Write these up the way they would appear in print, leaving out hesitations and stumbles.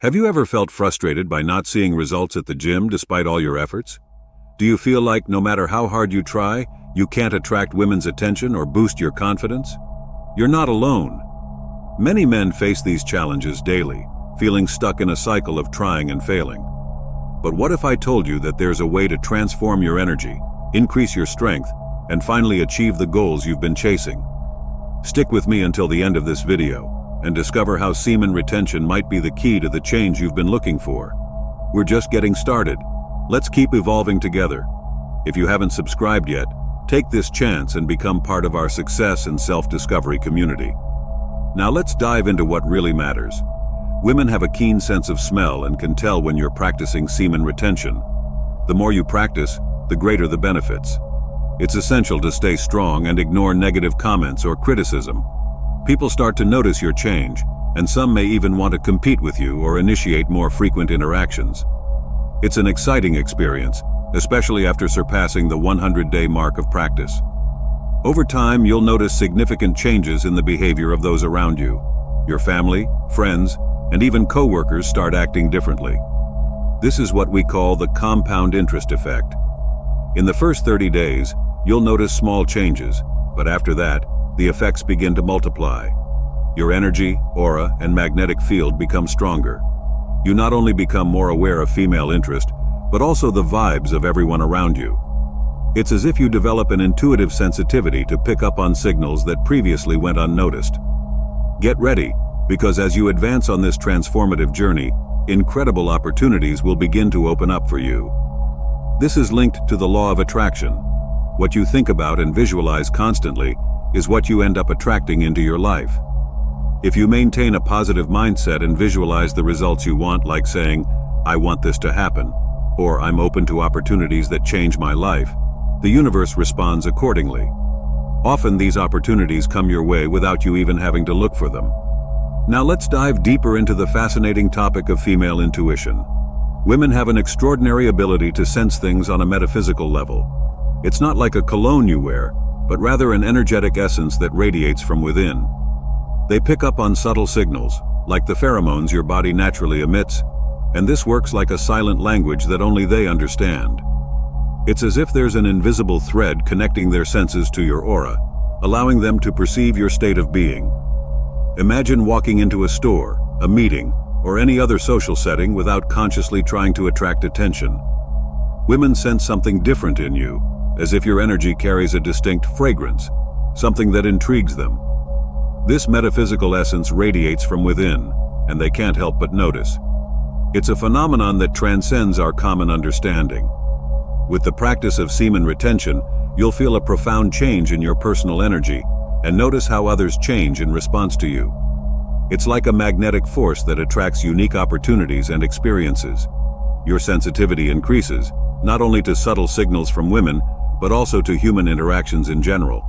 Have you ever felt frustrated by not seeing results at the gym despite all your efforts? Do you feel like no matter how hard you try, you can't attract women's attention or boost your confidence? You're not alone. Many men face these challenges daily, feeling stuck in a cycle of trying and failing. But what if I told you that there's a way to transform your energy, increase your strength, and finally achieve the goals you've been chasing? Stick with me until the end of this video and discover how semen retention might be the key to the change you've been looking for. We're just getting started. Let's keep evolving together. If you haven't subscribed yet, take this chance and become part of our success and self-discovery community. Now let's dive into what really matters. Women have a keen sense of smell and can tell when you're practicing semen retention. The more you practice, the greater the benefits. It's essential to stay strong and ignore negative comments or criticism. People start to notice your change, and some may even want to compete with you or initiate more frequent interactions. It's an exciting experience, especially after surpassing the 100-day mark of practice. Over time, you'll notice significant changes in the behavior of those around you. Your family, friends, and even co-workers start acting differently. This is what we call the compound interest effect. In the first 30 days, you'll notice small changes, but after that, the effects begin to multiply. Your energy, aura, and magnetic field become stronger. You not only become more aware of female interest, but also the vibes of everyone around you. It's as if you develop an intuitive sensitivity to pick up on signals that previously went unnoticed. Get ready, because as you advance on this transformative journey, incredible opportunities will begin to open up for you. This is linked to the law of attraction. What you think about and visualize constantly is what you end up attracting into your life. If you maintain a positive mindset and visualize the results you want, like saying, "I want this to happen," or "I'm open to opportunities that change my life," the universe responds accordingly. Often these opportunities come your way without you even having to look for them. Now let's dive deeper into the fascinating topic of female intuition. Women have an extraordinary ability to sense things on a metaphysical level. It's not like a cologne you wear, but rather an energetic essence that radiates from within. They pick up on subtle signals, like the pheromones your body naturally emits, and this works like a silent language that only they understand. It's as if there's an invisible thread connecting their senses to your aura, allowing them to perceive your state of being. Imagine walking into a store, a meeting, or any other social setting without consciously trying to attract attention. Women sense something different in you, as if your energy carries a distinct fragrance, something that intrigues them. This metaphysical essence radiates from within, and they can't help but notice. It's a phenomenon that transcends our common understanding. With the practice of semen retention, you'll feel a profound change in your personal energy, and notice how others change in response to you. It's like a magnetic force that attracts unique opportunities and experiences. Your sensitivity increases, not only to subtle signals from women, but also to human interactions in general.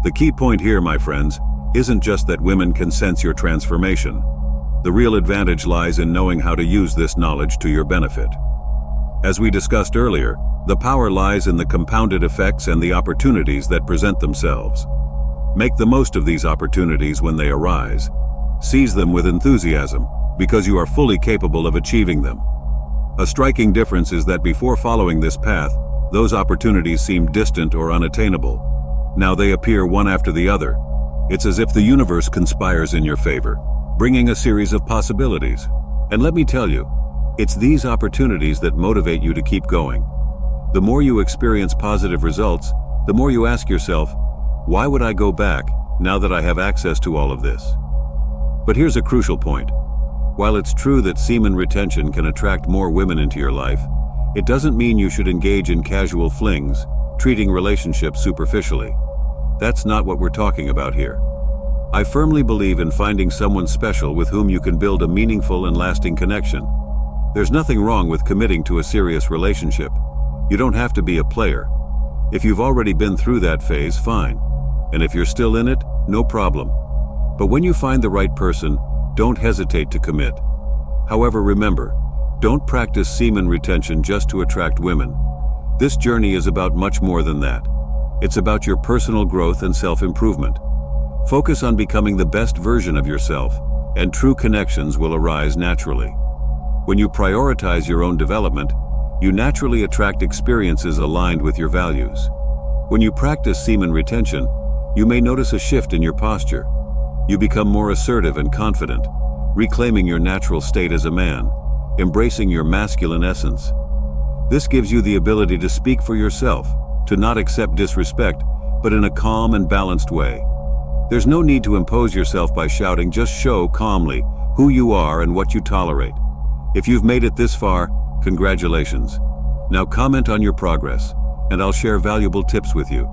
The key point here, my friends, isn't just that women can sense your transformation. The real advantage lies in knowing how to use this knowledge to your benefit. As we discussed earlier, the power lies in the compounded effects and the opportunities that present themselves. Make the most of these opportunities when they arise. Seize them with enthusiasm, because you are fully capable of achieving them. A striking difference is that before following this path, those opportunities seemed distant or unattainable. Now they appear one after the other. It's as if the universe conspires in your favor, bringing a series of possibilities. And let me tell you, it's these opportunities that motivate you to keep going. The more you experience positive results, the more you ask yourself, why would I go back now that I have access to all of this? But here's a crucial point. While it's true that semen retention can attract more women into your life, it doesn't mean you should engage in casual flings, treating relationships superficially. That's not what we're talking about here. I firmly believe in finding someone special with whom you can build a meaningful and lasting connection. There's nothing wrong with committing to a serious relationship. You don't have to be a player. If you've already been through that phase, fine. And if you're still in it, no problem. But when you find the right person, don't hesitate to commit. However, remember, don't practice semen retention just to attract women. This journey is about much more than that. It's about your personal growth and self-improvement. Focus on becoming the best version of yourself, and true connections will arise naturally. When you prioritize your own development, you naturally attract experiences aligned with your values. When you practice semen retention, you may notice a shift in your posture. You become more assertive and confident, reclaiming your natural state as a man, embracing your masculine essence. This gives you the ability to speak for yourself, to not accept disrespect, but in a calm and balanced way. There's no need to impose yourself by shouting, just show calmly who you are and what you tolerate. If you've made it this far, congratulations. Now comment on your progress, and I'll share valuable tips with you.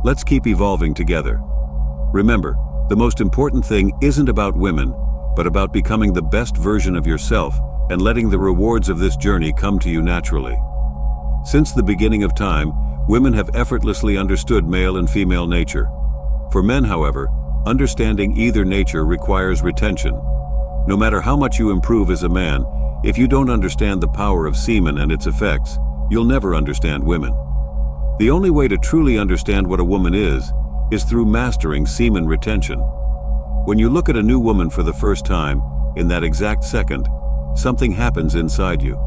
Let's keep evolving together. Remember, the most important thing isn't about women, but about becoming the best version of yourself and letting the rewards of this journey come to you naturally. Since the beginning of time, women have effortlessly understood male and female nature. For men, however, understanding either nature requires retention. No matter how much you improve as a man, if you don't understand the power of semen and its effects, you'll never understand women. The only way to truly understand what a woman is through mastering semen retention. When you look at a new woman for the first time, in that exact second, something happens inside you.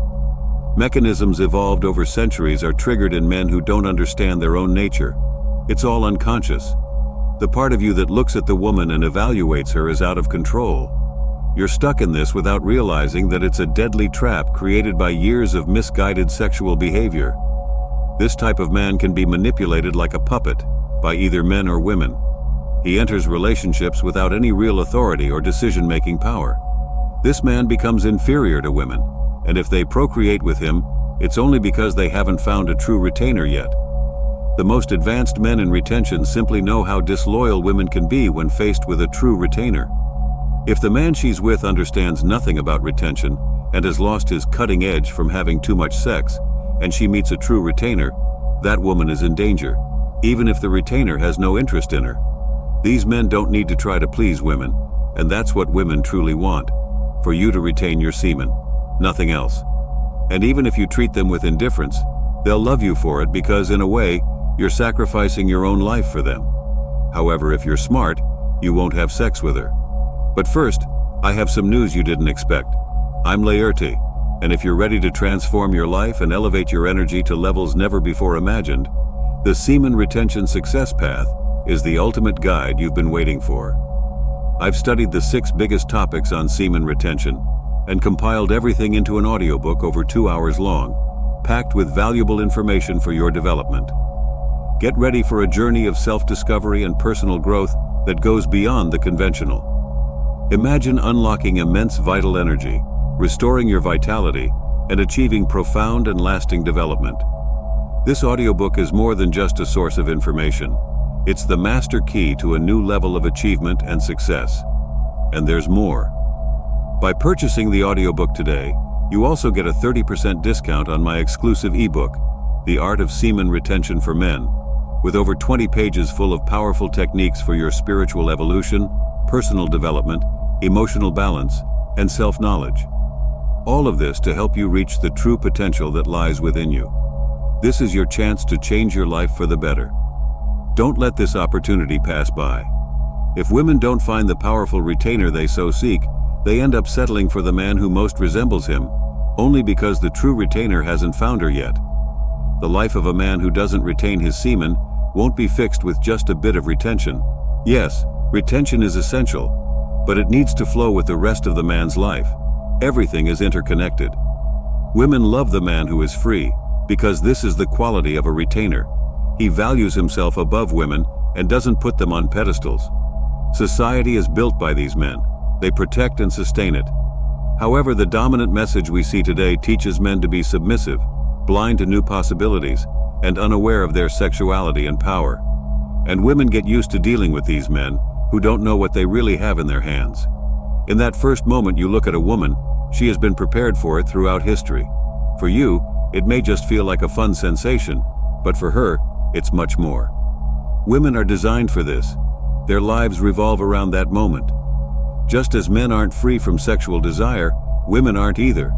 Mechanisms evolved over centuries are triggered in men who don't understand their own nature. It's all unconscious. The part of you that looks at the woman and evaluates her is out of control. You're stuck in this without realizing that it's a deadly trap created by years of misguided sexual behavior. This type of man can be manipulated like a puppet by either men or women. He enters relationships without any real authority or decision-making power. This man becomes inferior to women, and if they procreate with him, it's only because they haven't found a true retainer yet. The most advanced men in retention simply know how disloyal women can be when faced with a true retainer. If the man she's with understands nothing about retention and has lost his cutting edge from having too much sex, and she meets a true retainer, that woman is in danger, even if the retainer has no interest in her. These men don't need to try to please women, and that's what women truly want, for you to retain your semen, nothing else. And even if you treat them with indifference, they'll love you for it because, in a way, you're sacrificing your own life for them. However, if you're smart, you won't have sex with her. But first, I have some news you didn't expect. I'm shorturl.at, and if you're ready to transform your life and elevate your energy to levels never before imagined, the Semen Retention Success Path is the ultimate guide you've been waiting for. I've studied the 6 biggest topics on semen retention and compiled everything into an audiobook over 2 hours long, packed with valuable information for your development. Get ready for a journey of self-discovery and personal growth that goes beyond the conventional. Imagine unlocking immense vital energy, restoring your vitality, and achieving profound and lasting development. This audiobook is more than just a source of information. It's the master key to a new level of achievement and success. And there's more. By purchasing the audiobook today, you also get a 30% discount on my exclusive ebook, The Art of Semen Retention for Men, with over 20 pages full of powerful techniques for your spiritual evolution, personal development, emotional balance, and self-knowledge. All of this to help you reach the true potential that lies within you. This is your chance to change your life for the better. Don't let this opportunity pass by. If women don't find the powerful retainer they so seek, they end up settling for the man who most resembles him, only because the true retainer hasn't found her yet. The life of a man who doesn't retain his semen won't be fixed with just a bit of retention. Yes, retention is essential, but it needs to flow with the rest of the man's life. Everything is interconnected. Women love the man who is free, because this is the quality of a retainer. He values himself above women and doesn't put them on pedestals. Society is built by these men. They protect and sustain it. However, the dominant message we see today teaches men to be submissive, blind to new possibilities, and unaware of their sexuality and power. And women get used to dealing with these men who don't know what they really have in their hands. In that first moment you look at a woman, she has been prepared for it throughout history. For you, it may just feel like a fun sensation, but for her, it's much more. Women are designed for this. Their lives revolve around that moment. Just as men aren't free from sexual desire, women aren't either.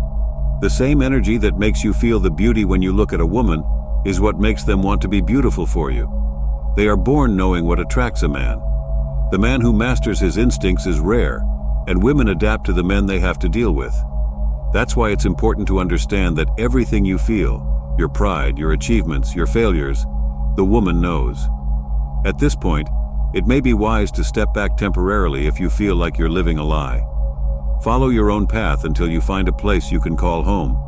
The same energy that makes you feel the beauty when you look at a woman is what makes them want to be beautiful for you. They are born knowing what attracts a man. The man who masters his instincts is rare, and women adapt to the men they have to deal with. That's why it's important to understand that everything you feel, your pride, your achievements, your failures, the woman knows. At this point, it may be wise to step back temporarily if you feel like you're living a lie. Follow your own path until you find a place you can call home.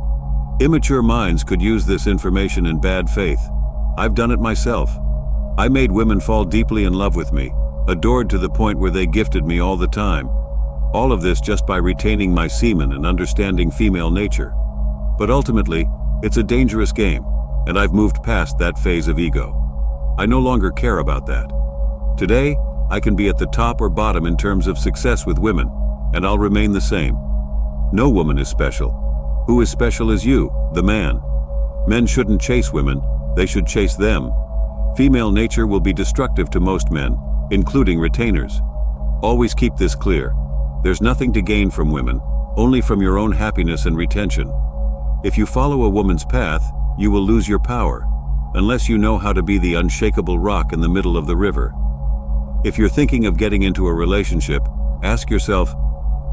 Immature minds could use this information in bad faith. I've done it myself. I made women fall deeply in love with me, adored to the point where they gifted me all the time. All of this just by retaining my semen and understanding female nature. But ultimately, it's a dangerous game, and I've moved past that phase of ego. I no longer care about that. Today, I can be at the top or bottom in terms of success with women, and I'll remain the same. No woman is special. Who is special is you, the man. Men shouldn't chase women, they should chase them. Female nature will be destructive to most men, including retainers. Always keep this clear. There's nothing to gain from women, only from your own happiness and retention. If you follow a woman's path, you will lose your power, unless you know how to be the unshakable rock in the middle of the river. If you're thinking of getting into a relationship, ask yourself,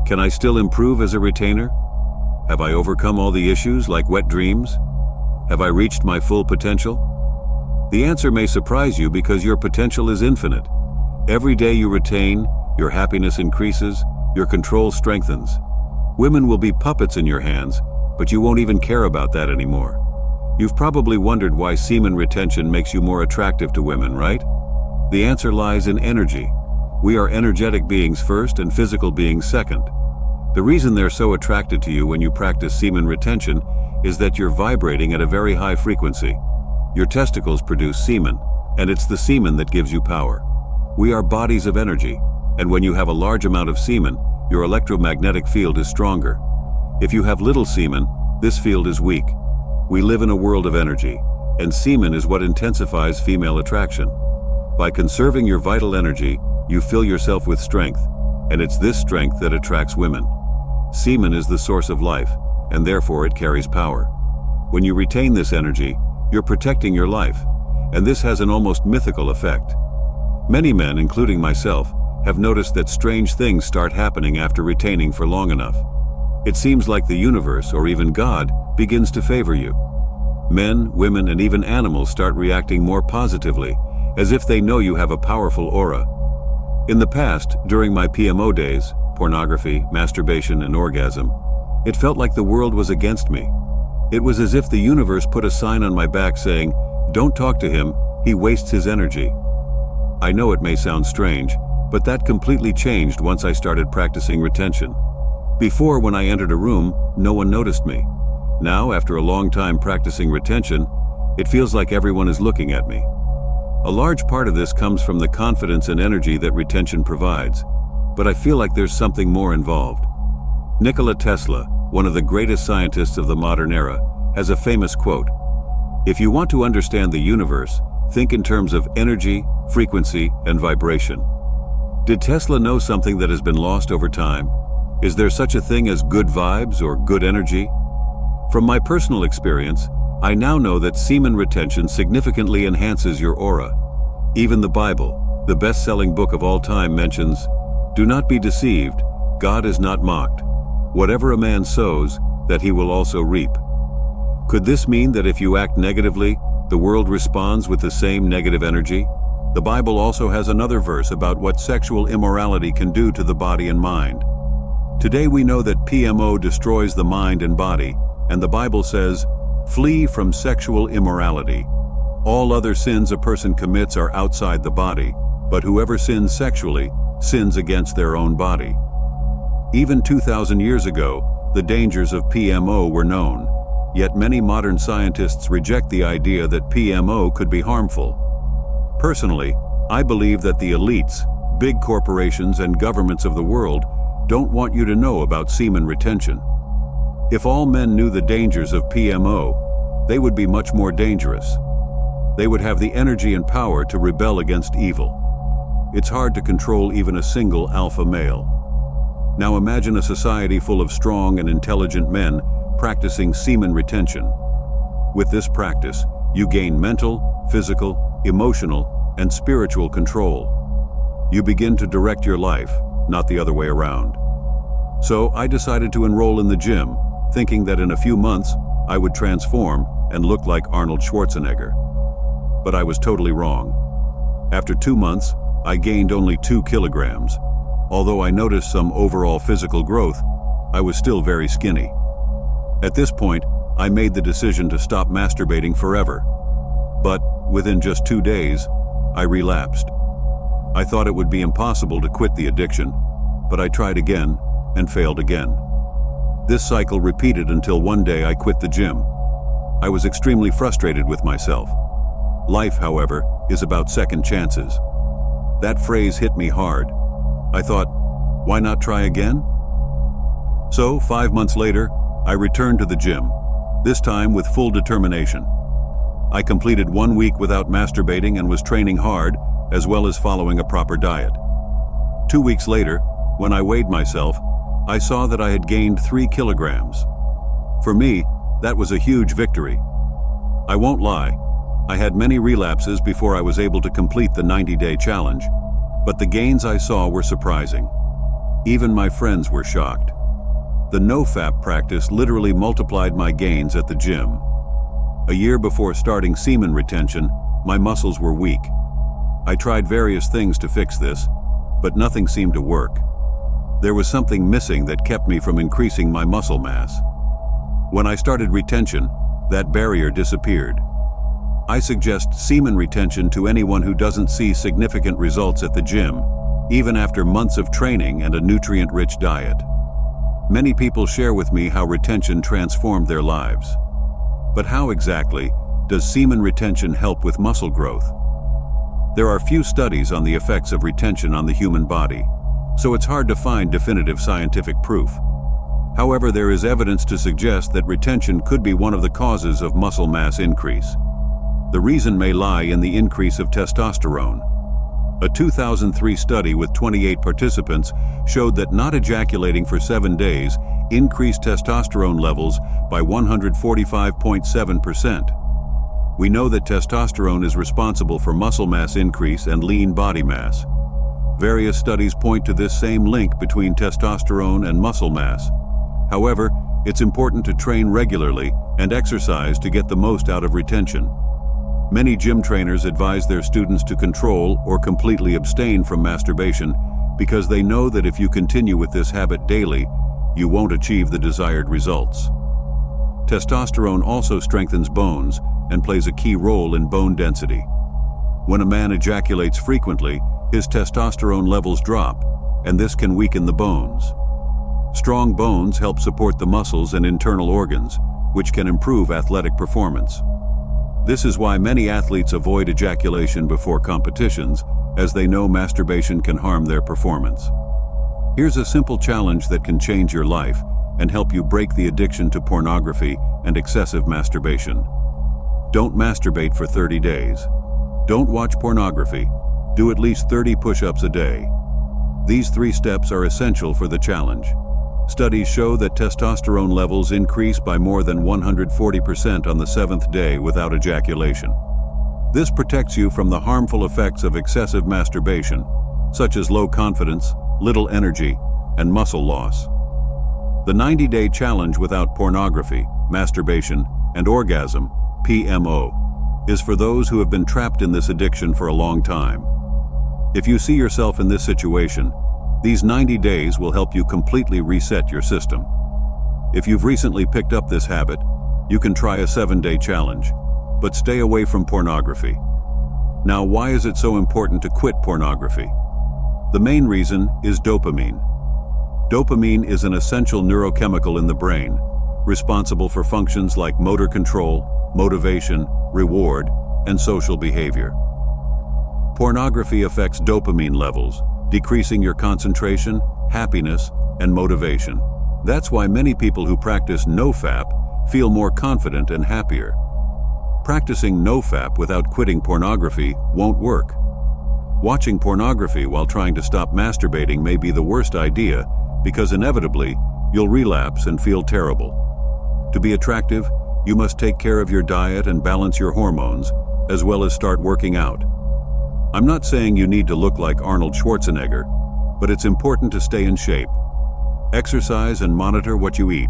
can I still improve as a retainer? Have I overcome all the issues like wet dreams? Have I reached my full potential? The answer may surprise you because your potential is infinite. Every day you retain, your happiness increases, your control strengthens. Women will be puppets in your hands, but you won't even care about that anymore. You've probably wondered why semen retention makes you more attractive to women, right? The answer lies in energy. We are energetic beings first and physical beings second. The reason they're so attracted to you when you practice semen retention is that you're vibrating at a very high frequency. Your testicles produce semen, and it's the semen that gives you power. We are bodies of energy, and when you have a large amount of semen, your electromagnetic field is stronger. If you have little semen, this field is weak. We live in a world of energy, and semen is what intensifies female attraction. By conserving your vital energy, you fill yourself with strength, and it's this strength that attracts women. Semen is the source of life, and therefore it carries power. When you retain this energy, you're protecting your life, and this has an almost mythical effect. Many men, including myself, have noticed that strange things start happening after retaining for long enough. It seems like the universe, or even God, begins to favor you. Men, women, and even animals start reacting more positively, as if they know you have a powerful aura. In the past, during my PMO days, pornography, masturbation, and orgasm, it felt like the world was against me. It was as if the universe put a sign on my back saying, "Don't talk to him, he wastes his energy." I know it may sound strange, but that completely changed once I started practicing retention. Before, when I entered a room, no one noticed me. Now, after a long time practicing retention, it feels like everyone is looking at me. A large part of this comes from the confidence and energy that retention provides, but I feel like there's something more involved. Nikola Tesla, one of the greatest scientists of the modern era, has a famous quote: "If you want to understand the universe, think in terms of energy, frequency, and vibration." Did Tesla know something that has been lost over time? Is there such a thing as good vibes or good energy? From my personal experience, I now know that semen retention significantly enhances your aura. Even the Bible, the best-selling book of all time, mentions, "Do not be deceived, God is not mocked. Whatever a man sows, that he will also reap." Could this mean that if you act negatively, the world responds with the same negative energy? The Bible also has another verse about what sexual immorality can do to the body and mind. Today we know that PMO destroys the mind and body, and the Bible says, "Flee from sexual immorality. All other sins a person commits are outside the body, but whoever sins sexually sins against their own body." Even 2,000 years ago, the dangers of PMO were known, yet many modern scientists reject the idea that PMO could be harmful. Personally, I believe that the elites, big corporations, and governments of the world don't want you to know about semen retention. If all men knew the dangers of PMO, they would be much more dangerous. They would have the energy and power to rebel against evil. It's hard to control even a single alpha male. Now imagine a society full of strong and intelligent men practicing semen retention. With this practice, you gain mental, physical, emotional, and spiritual control. You begin to direct your life, not the other way around. So I decided to enroll in the gym, thinking that in a few months I would transform and look like Arnold Schwarzenegger. But I was totally wrong. After 2 months, I gained only 2 kilograms. Although I noticed some overall physical growth, I was still very skinny. At this point, I made the decision to stop masturbating forever. But within just 2 days, I relapsed. I thought it would be impossible to quit the addiction, but I tried again and failed again. This cycle repeated until one day I quit the gym. I was extremely frustrated with myself. Life, however, is about second chances. That phrase hit me hard. I thought, why not try again? So, 5 months later, I returned to the gym, this time with full determination. I completed 1 week without masturbating and was training hard, as well as following a proper diet. 2 weeks later, when I weighed myself, I saw that I had gained 3 kilograms. For me, that was a huge victory. I won't lie, I had many relapses before I was able to complete the 90-day challenge, but the gains I saw were surprising. Even my friends were shocked. The no-fap practice literally multiplied my gains at the gym. A year before starting semen retention, my muscles were weak. I tried various things to fix this, but nothing seemed to work. There was something missing that kept me from increasing my muscle mass. When I started retention, that barrier disappeared. I suggest semen retention to anyone who doesn't see significant results at the gym, even after months of training and a nutrient-rich diet. Many people share with me how retention transformed their lives. But how exactly does semen retention help with muscle growth? There are few studies on the effects of retention on the human body, so it's hard to find definitive scientific proof. However, there is evidence to suggest that retention could be one of the causes of muscle mass increase. The reason may lie in the increase of testosterone. A 2003 study with 28 participants showed that not ejaculating for 7 days increased testosterone levels by 145.7%. We know that testosterone is responsible for muscle mass increase and lean body mass. Various studies point to this same link between testosterone and muscle mass. However, it's important to train regularly and exercise to get the most out of retention. Many gym trainers advise their students to control or completely abstain from masturbation because they know that if you continue with this habit daily, you won't achieve the desired results. Testosterone also strengthens bones and plays a key role in bone density. When a man ejaculates frequently, his testosterone levels drop, and this can weaken the bones. Strong bones help support the muscles and internal organs, which can improve athletic performance. This is why many athletes avoid ejaculation before competitions, as they know masturbation can harm their performance. Here's a simple challenge that can change your life and help you break the addiction to pornography and excessive masturbation. Don't masturbate for 30 days. Don't watch pornography. Do at least 30 push-ups a day. These 3 steps are essential for the challenge. Studies show that testosterone levels increase by more than 140% on the 7th day without ejaculation. This protects you from the harmful effects of excessive masturbation, such as low confidence, little energy, and muscle loss. The 90-day challenge without pornography, masturbation, and orgasm, PMO, is for those who have been trapped in this addiction for a long time. If you see yourself in this situation, these 90 days will help you completely reset your system. If you've recently picked up this habit, you can try a 7-day challenge, but stay away from pornography. Now, why is it so important to quit pornography? The main reason is dopamine. Dopamine is an essential neurochemical in the brain, responsible for functions like motor control, motivation, reward, and social behavior. Pornography affects dopamine levels, decreasing your concentration, happiness, and motivation. That's why many people who practice no-fap feel more confident and happier. Practicing no-fap without quitting pornography won't work. Watching pornography while trying to stop masturbating may be the worst idea because inevitably you'll relapse and feel terrible. To be attractive, you must take care of your diet and balance your hormones, as well as start working out. I'm not saying you need to look like Arnold Schwarzenegger, but it's important to stay in shape. Exercise and monitor what you eat.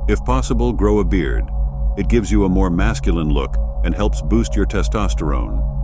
If possible, grow a beard. It gives you a more masculine look and helps boost your testosterone.